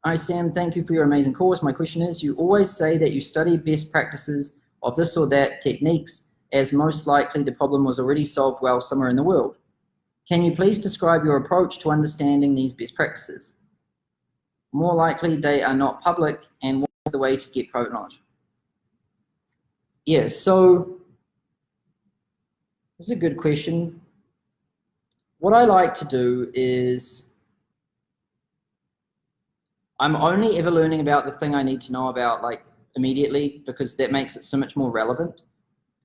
Hi Sam, thank you for your amazing course. My question is, you always say that you study best practices of this or that techniques, as most likely the problem was already solved well somewhere in the world. Can you please describe your approach to understanding these best practices? More likely they are not public, and what is the way to get private knowledge? Yeah, so this is a good question. What I like to do is I'm only ever learning about the thing I need to know about like immediately, because that makes it so much more relevant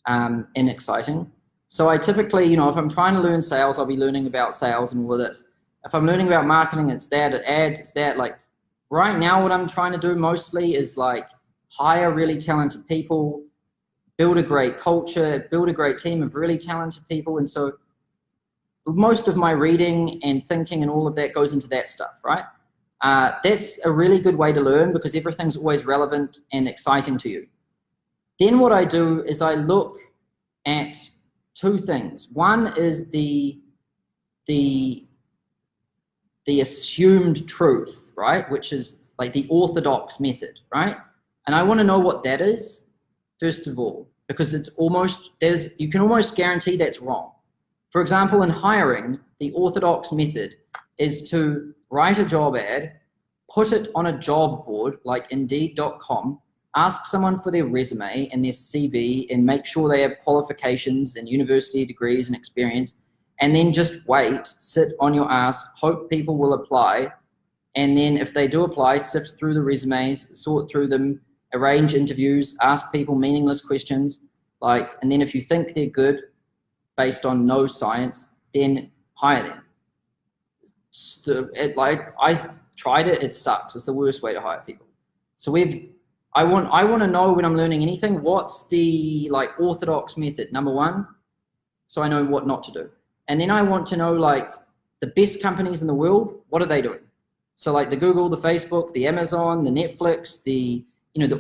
and exciting. So I typically, you know, if I'm trying to learn sales, I'll be learning about sales and all of this. If I'm learning about marketing, it's that, ads, it's that. Like right now, what I'm trying to do mostly is like hire really talented people, build a great culture, build a great team of really talented people. And so most of my reading and thinking and all of that goes into that stuff, right? That's a really good way to learn, because everything's always relevant and exciting to you. Then what I do is I look at two things. One is the assumed truth, right? Which is like the orthodox method, right? And I want to know what that is, first of all, because it's almost, you can almost guarantee that's wrong. For example, in hiring, the orthodox method is to write a job ad, put it on a job board like Indeed.com, ask someone for their resume and their CV and make sure they have qualifications and university degrees and experience, and then just wait, sit on your ass, hope people will apply, and then if they do apply, sift through the resumes, sort through them, arrange interviews, ask people meaningless questions, like, and then if you think they're good based on no science, then hire them. I tried it, it sucks. It's the worst way to hire people. So I want to know when I'm learning anything, what's the like orthodox method, number one, so I know what not to do. And then I want to know like the best companies in the world, what are they doing? So like the Google, the Facebook, the Amazon, the Netflix,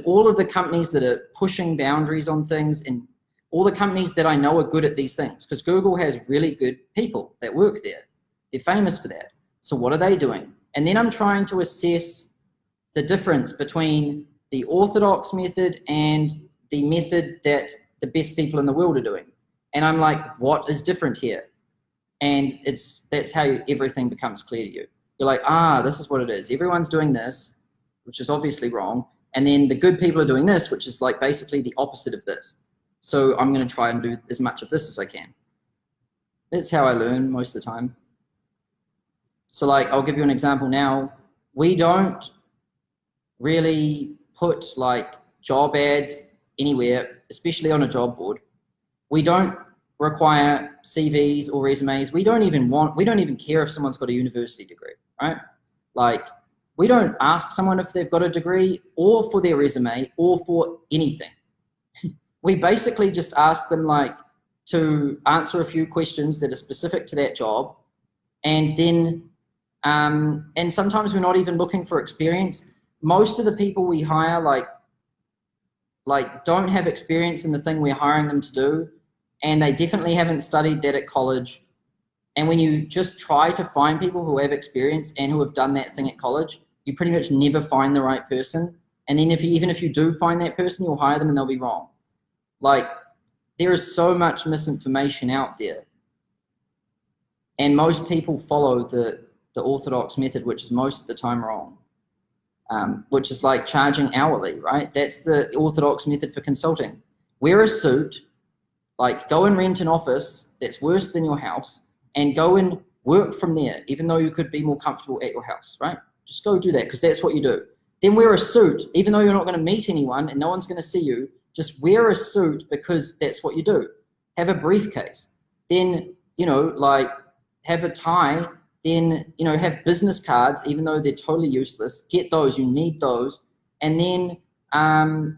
all of the companies that are pushing boundaries on things, and all the companies that I know are good at these things, because Google has really good people that work there. They're famous for that. So what are they doing? And then I'm trying to assess the difference between the orthodox method and the method that the best people in the world are doing. And I'm like, what is different here? And that's how everything becomes clear to you. You're like, this is what it is. Everyone's doing this, which is obviously wrong. And then the good people are doing this, which is like basically the opposite of this. So I'm going to try and do as much of this as I can. That's how I learn most of the time. So like, I'll give you an example now. We don't really put like job ads anywhere, especially on a job board. We don't require CVs or resumes. We don't even care if someone's got a university degree, right? Like, we don't ask someone if they've got a degree or for their resume or for anything. We basically just ask them like to answer a few questions that are specific to that job, and then and sometimes we're not even looking for experience. Most of the people we hire like don't have experience in the thing we're hiring them to do, and they definitely haven't studied that at college. And when you just try to find people who have experience and who have done that thing at college, you pretty much never find the right person. And then even if you do find that person, you'll hire them and they'll be wrong. Like, there is so much misinformation out there, and most people follow the orthodox method, which is most of the time wrong, which is like charging hourly, right? That's the orthodox method for consulting. Wear a suit, like go and rent an office that's worse than your house, and go and work from there, even though you could be more comfortable at your house, right? Just go do that, because that's what you do. Then wear a suit, even though you're not going to meet anyone and no one's going to see you. Just wear a suit because that's what you do. Have a briefcase. Then, like have a tie. Then, have business cards, even though they're totally useless. Get those. You need those. And then, have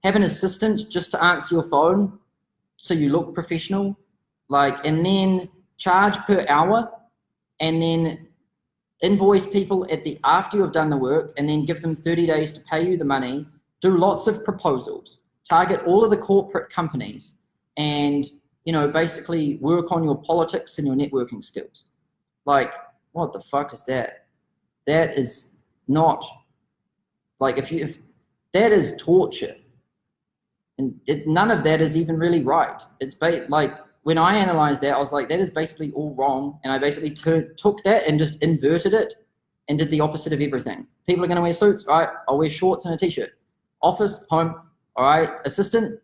an assistant just to answer your phone so you look professional. And then charge per hour, and then invoice people after you've done the work, and then give them 30 days to pay you the money. Do lots of proposals, target all of the corporate companies, and basically work on your politics and your networking skills. Like, what the fuck is that? that is not, like, if that is torture, and none of that is even really right. It's like, when I analyzed that, I was like, that is basically all wrong, and I basically took that and just inverted it and did the opposite of everything. People are going to wear suits, all right, I'll wear shorts and a t-shirt. Office, home, all right. Assistant,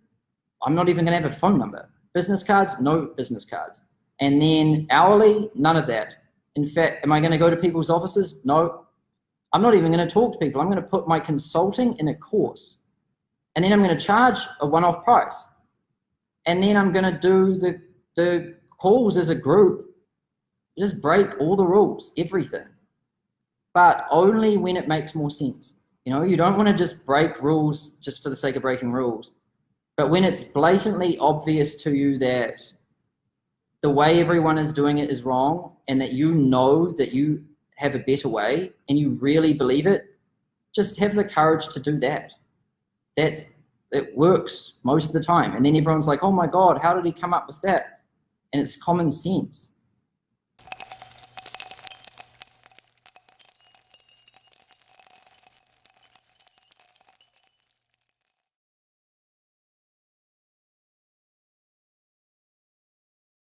I'm not even going to have a phone number. Business cards, no business cards. And then hourly, none of that. In fact, am I going to go to people's offices? No. I'm not even going to talk to people. I'm going to put my consulting in a course. And then I'm going to charge a one-off price. And then I'm going to do the calls as a group. Just break all the rules, everything. But only when it makes more sense. You know, you don't want to just break rules just for the sake of breaking rules. But when it's blatantly obvious to you that the way everyone is doing it is wrong, and that you know that you have a better way and you really believe it, just have the courage to do that. It works most of the time. And then everyone's like, oh my God, how did he come up with that? And it's common sense.